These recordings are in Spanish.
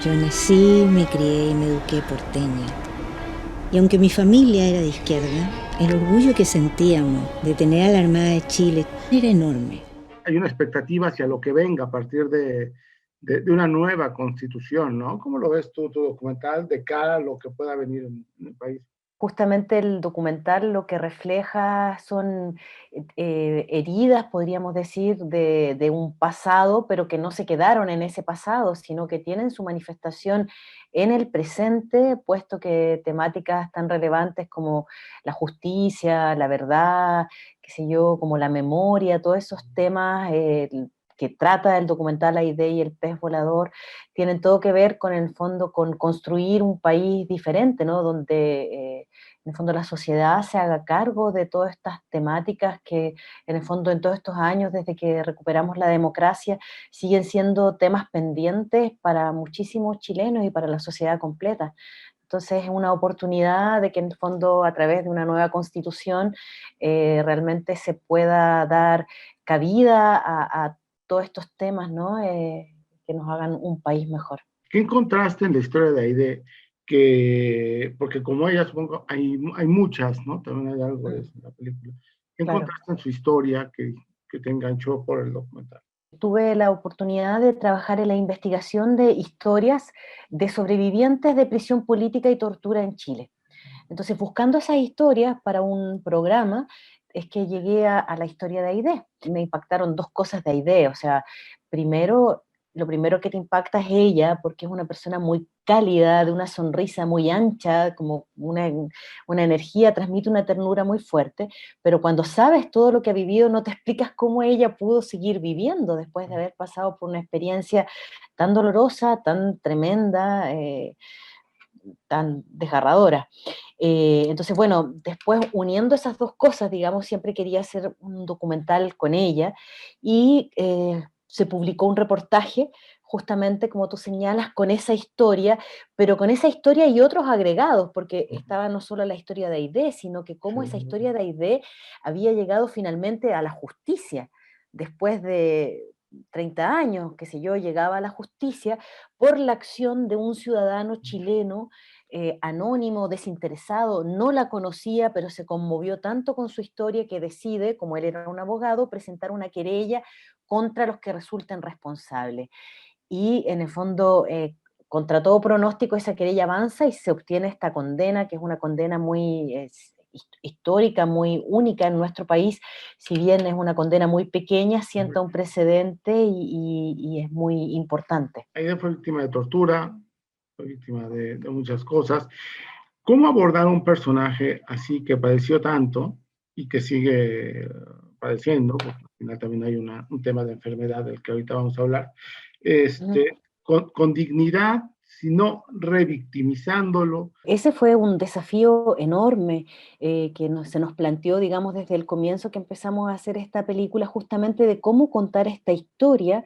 Yo nací, me crié y me eduqué porteña. Y aunque mi familia era de izquierda, el orgullo que sentíamos de tener a la Armada de Chile era enorme. Hay una expectativa hacia lo que venga a partir de una nueva constitución, ¿no? ¿Cómo lo ves tú, tu documental, de cara a lo que pueda venir en el país? Justamente el documental lo que refleja son heridas, podríamos decir, de un pasado, pero que no se quedaron en ese pasado, sino que tienen su manifestación en el presente, puesto que temáticas tan relevantes como la justicia, la verdad, qué sé yo, como la memoria, todos esos temas que trata el documental Aide y el pez volador, tienen todo que ver con el fondo, con construir un país diferente, ¿no? Donde en el fondo la sociedad se haga cargo de todas estas temáticas que en el fondo en todos estos años desde que recuperamos la democracia siguen siendo temas pendientes para muchísimos chilenos y para la sociedad completa. Entonces es una oportunidad de que en el fondo a través de una nueva constitución realmente se pueda dar cabida a todos estos temas, ¿no? Que nos hagan un país mejor. ¿Qué encontraste en la historia de Aide? Que, porque como ella, supongo, hay muchas, ¿no? También hay algo de eso en la película. ¿Qué Claro. encontraste en su historia que te enganchó por el documental? Tuve la oportunidad de trabajar en la investigación de historias de sobrevivientes de prisión política y tortura en Chile. Entonces, buscando esas historias para un programa, es que llegué a la historia de Aide. Me impactaron dos cosas de Aide. O sea, primero, lo primero que te impacta es ella, porque es una persona muy cálida, de una sonrisa muy ancha, como una energía, transmite una ternura muy fuerte, pero cuando sabes todo lo que ha vivido, no te explicas cómo ella pudo seguir viviendo después de haber pasado por una experiencia tan dolorosa, tan tremenda, tan desgarradora. Entonces, bueno, después uniendo esas dos cosas, digamos, siempre quería hacer un documental con ella y se publicó un reportaje justamente como tú señalas, con esa historia, pero con esa historia y otros agregados, porque estaba no solo la historia de Aide, sino que cómo esa historia de Aide había llegado finalmente a la justicia, después de 30 años, qué sé yo, llegaba a la justicia por la acción de un ciudadano chileno anónimo, desinteresado, no la conocía, pero se conmovió tanto con su historia que decide, como él era un abogado, presentar una querella contra los que resulten responsables. Y en el fondo, contra todo pronóstico, esa querella avanza y se obtiene esta condena, que es una condena muy histórica, muy única en nuestro país. Si bien es una condena muy pequeña, sienta un precedente y es muy importante. Aide fue víctima de tortura, fue víctima de muchas cosas. ¿Cómo abordar un personaje así que padeció tanto y que sigue padeciendo? Porque al final también hay un tema de enfermedad del que ahorita vamos a hablar, con dignidad, sino revictimizándolo. Ese fue un desafío enorme que se nos planteó, digamos, desde el comienzo que empezamos a hacer esta película, justamente de cómo contar esta historia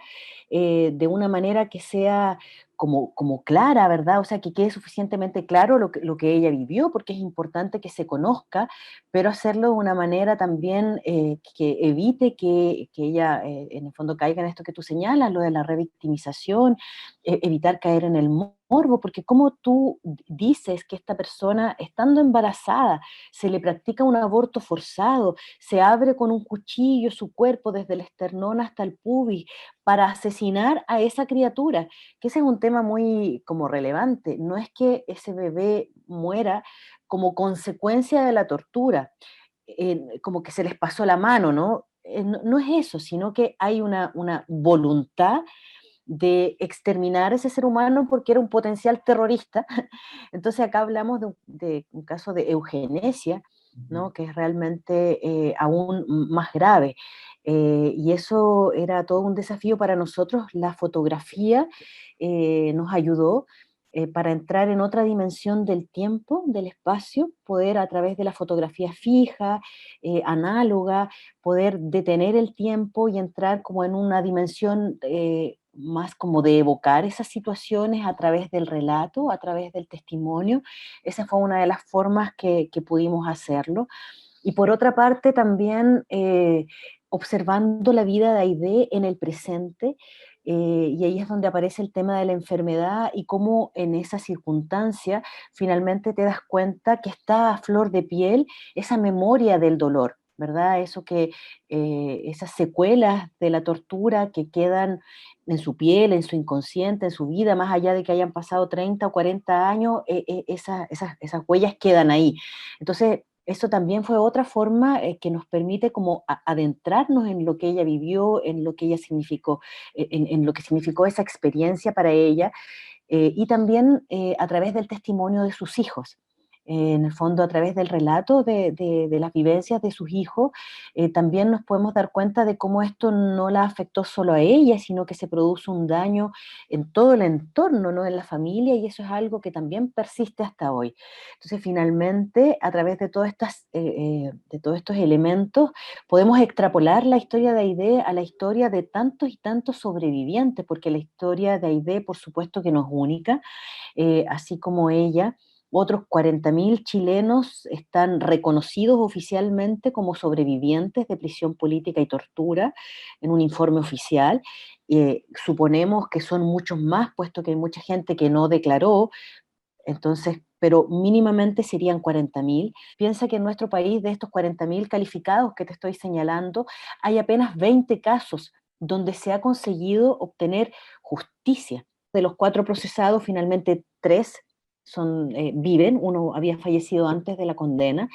de una manera que sea como clara, ¿verdad? O sea, que quede suficientemente claro lo que ella vivió, porque es importante que se conozca, pero hacerlo de una manera también que evite que ella, en el fondo, caiga en esto que tú señalas, lo de la revictimización, evitar caer en el morbo, porque como tú dices que esta persona, estando embarazada, se le practica un aborto forzado, se abre con un cuchillo su cuerpo desde el esternón hasta el pubis para asesinar a esa criatura, que ese es un tema muy como relevante, no es que ese bebé muera como consecuencia de la tortura, como que se les pasó la mano, ¿no? No, no es eso, sino que hay una voluntad de exterminar a ese ser humano porque era un potencial terrorista. Entonces acá hablamos de un caso de eugenesia, ¿no? Que es realmente aún más grave. Y eso era todo un desafío para nosotros. La fotografía nos ayudó para entrar en otra dimensión del tiempo, del espacio, poder a través de la fotografía fija, análoga, poder detener el tiempo y entrar como en una dimensión más como de evocar esas situaciones a través del relato, a través del testimonio. Esa fue una de las formas que pudimos hacerlo. Y por otra parte también observando la vida de Aide en el presente, y ahí es donde aparece el tema de la enfermedad y cómo en esa circunstancia finalmente te das cuenta que está a flor de piel esa memoria del dolor, ¿verdad? Eso que, esas secuelas de la tortura que quedan en su piel, en su inconsciente, en su vida, más allá de que hayan pasado 30 o 40 años, esas huellas quedan ahí. Entonces, eso también fue otra forma que nos permite como adentrarnos en lo que ella vivió, en lo que ella significó, en lo que significó esa experiencia para ella, y también a través del testimonio de sus hijos. En el fondo, a través del relato de las vivencias de sus hijos, también nos podemos dar cuenta de cómo esto no la afectó solo a ella, sino que se produce un daño en todo el entorno, ¿no? En la familia, y eso es algo que también persiste hasta hoy. Entonces, finalmente, a través de todos estos elementos, podemos extrapolar la historia de Aidé a la historia de tantos y tantos sobrevivientes, porque la historia de Aidé, por supuesto que no es única, así como ella. Otros 40.000 chilenos están reconocidos oficialmente como sobrevivientes de prisión política y tortura en un informe oficial. Suponemos que son muchos más, puesto que hay mucha gente que no declaró, entonces, pero mínimamente serían 40.000. Piensa que en nuestro país, de estos 40.000 calificados que te estoy señalando, hay apenas 20 casos donde se ha conseguido obtener justicia. De los 4 procesados, finalmente 3 viven, uno había fallecido antes de la condena,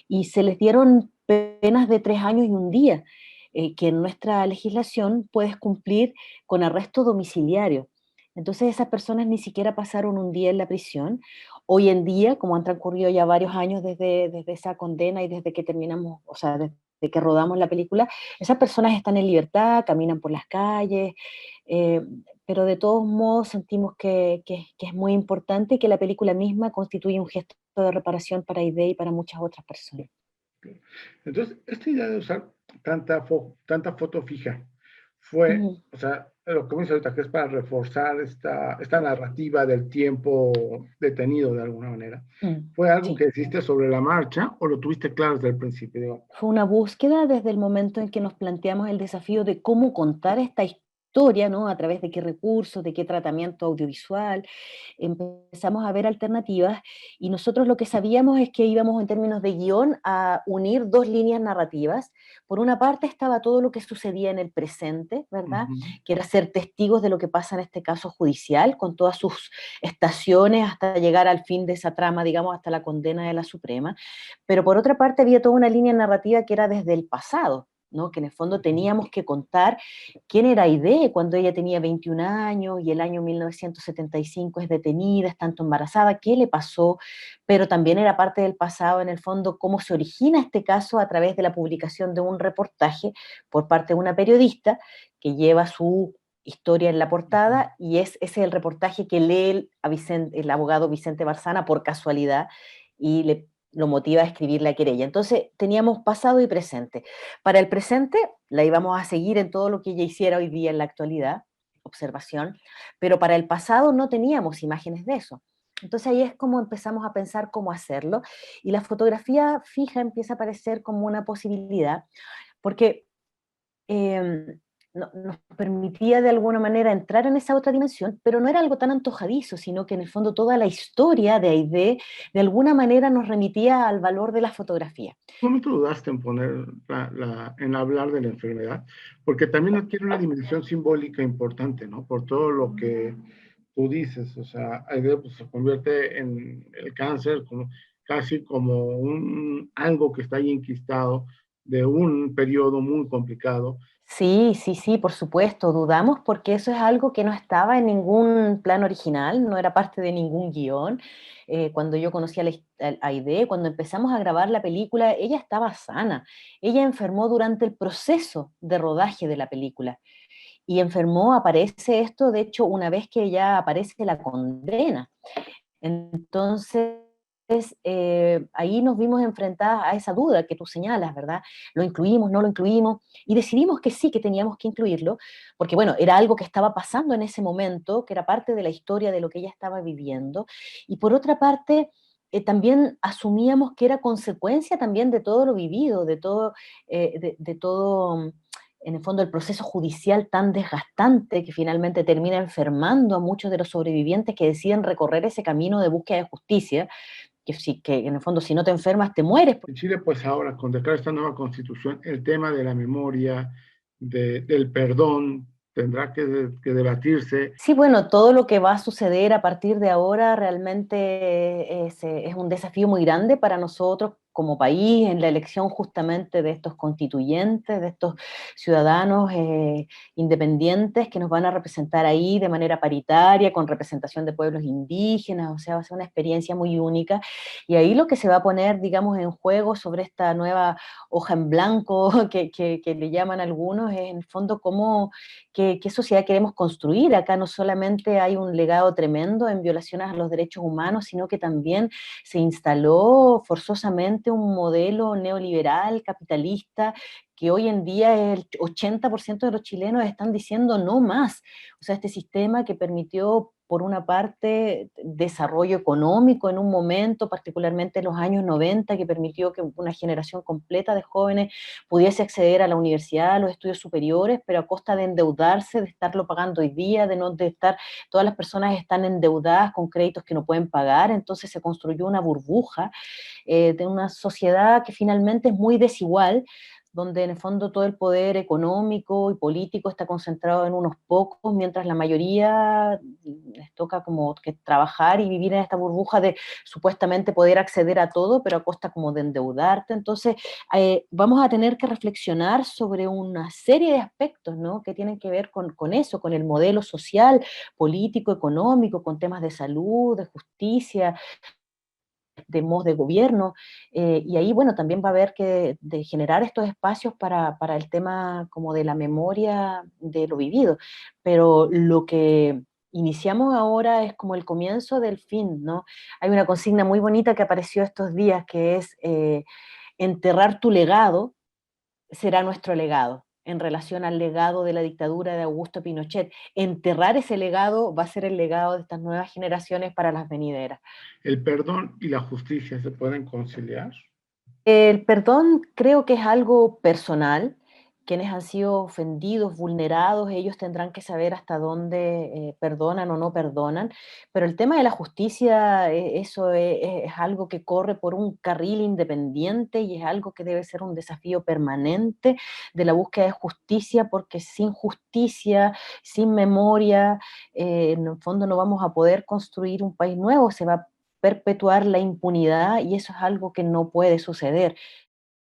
y se les dieron penas de 3 años y un día, que en nuestra legislación puedes cumplir con arresto domiciliario. Entonces esas personas ni siquiera pasaron un día en la prisión. Hoy en día, como han transcurrido ya varios años desde esa condena y desde que terminamos, o sea, desde que rodamos la película, esas personas están en libertad, caminan por las calles, eh, pero de todos modos sentimos que es muy importante y que la película misma constituye un gesto de reparación para Aidé y para muchas otras personas. Entonces, esta idea de usar tanta foto fija fue, Mm, o sea, lo que me dice ahorita, que es para reforzar esta narrativa del tiempo detenido de alguna manera. ¿Fue algo sí. que hiciste sobre la marcha o lo tuviste claro desde el principio? Digo, Fue una búsqueda desde el momento en que nos planteamos el desafío de cómo contar esta historia, ¿no? A través de qué recursos, de qué tratamiento audiovisual. Empezamos a ver alternativas y nosotros lo que sabíamos es que íbamos en términos de guión a unir 2 líneas narrativas. Por una parte estaba todo lo que sucedía en el presente, ¿verdad? ujú. Que era ser testigos de lo que pasa en este caso judicial, con todas sus estaciones hasta llegar al fin de esa trama, digamos, hasta la condena de la Suprema. Pero por otra parte había toda una línea narrativa que era desde el pasado, ¿no? Que en el fondo teníamos que contar quién era Aidé cuando ella tenía 21 años y el año 1975 es detenida, es tanto embarazada, qué le pasó, pero también era parte del pasado, en el fondo, cómo se origina este caso a través de la publicación de un reportaje por parte de una periodista que lleva su historia en la portada y ese es el reportaje que lee el abogado Vicente Barzana por casualidad y lo motiva a escribir la querella. Entonces teníamos pasado y presente. Para el presente la íbamos a seguir en todo lo que ella hiciera hoy día en la actualidad, observación, pero para el pasado no teníamos imágenes de eso. Entonces ahí es como empezamos a pensar cómo hacerlo y la fotografía fija empieza a aparecer como una posibilidad, porque nos permitía de alguna manera entrar en esa otra dimensión, pero no era algo tan antojadizo, sino que en el fondo toda la historia de Aidé de alguna manera nos remitía al valor de la fotografía. ¿En momento dudaste en poner en hablar de la enfermedad? Porque también adquiere una dimensión simbólica importante, ¿no? Por todo lo que tú dices, o sea, Aide, pues, se convierte en el cáncer como, casi como algo que está ahí enquistado de un periodo muy complicado. Sí, sí, sí, por supuesto, dudamos porque eso es algo que no estaba en ningún plan original, no era parte de ningún guión. Cuando yo conocí a Aidé, cuando empezamos a grabar la película, ella estaba sana. Ella enfermó durante el proceso de rodaje de la película. Y enfermó, aparece esto, de hecho, una vez que ya aparece la condena. Entonces, ahí nos vimos enfrentadas a esa duda que tú señalas, ¿verdad? ¿Lo incluimos, no lo incluimos? Y decidimos que sí, que teníamos que incluirlo, porque bueno, era algo que estaba pasando en ese momento, que era parte de la historia de lo que ella estaba viviendo. Y por otra parte, también asumíamos que era consecuencia también de todo lo vivido, de todo en el fondo el proceso judicial tan desgastante que finalmente termina enfermando a muchos de los sobrevivientes que deciden recorrer ese camino de búsqueda de justicia, que, sí, que en el fondo si no te enfermas te mueres. En Chile, pues ahora, con declarar esta nueva constitución, el tema de la memoria, del perdón, tendrá que debatirse. Sí, bueno, todo lo que va a suceder a partir de ahora realmente es un desafío muy grande para nosotros como país en la elección justamente de estos constituyentes, de estos ciudadanos independientes que nos van a representar ahí de manera paritaria, con representación de pueblos indígenas, o sea, va a ser una experiencia muy única. Y ahí lo que se va a poner, digamos, en juego sobre esta nueva hoja en blanco que le llaman algunos, es en el fondo cómo qué sociedad queremos construir. Acá no solamente hay un legado tremendo en violaciones a los derechos humanos, sino que también se instaló forzosamente un modelo neoliberal, capitalista, que hoy en día el 80% de los chilenos están diciendo no más. O sea, este sistema que permitió, por una parte, desarrollo económico en un momento, particularmente en los años 90, que permitió que una generación completa de jóvenes pudiese acceder a la universidad, a los estudios superiores, pero a costa de endeudarse, de estarlo pagando hoy día, de estar, todas las personas están endeudadas con créditos que no pueden pagar, entonces se construyó una burbuja de una sociedad que finalmente es muy desigual, donde en el fondo todo el poder económico y político está concentrado en unos pocos, mientras la mayoría les toca como que trabajar y vivir en esta burbuja de supuestamente poder acceder a todo, pero a costa como de endeudarte. Entonces, vamos a tener que reflexionar sobre una serie de aspectos, ¿no?, que tienen que ver con eso, con el modelo social, político, económico, con temas de salud, de justicia, de modos de gobierno, y ahí, bueno, también va a haber que de generar estos espacios para el tema como de la memoria de lo vivido, pero lo que iniciamos ahora es como el comienzo del fin, ¿no? Hay una consigna muy bonita que apareció estos días que es enterrar tu legado será nuestro legado en relación al legado de la dictadura de Augusto Pinochet. Enterrar ese legado va a ser el legado de estas nuevas generaciones para las venideras. ¿El perdón y la justicia se pueden conciliar? El perdón creo que es algo personal. Quienes han sido ofendidos, vulnerados, ellos tendrán que saber hasta dónde perdonan o no perdonan. Pero el tema de la justicia, eso es algo que corre por un carril independiente y es algo que debe ser un desafío permanente de la búsqueda de justicia, porque sin justicia, sin memoria, en el fondo no vamos a poder construir un país nuevo, se va a perpetuar la impunidad y eso es algo que no puede suceder.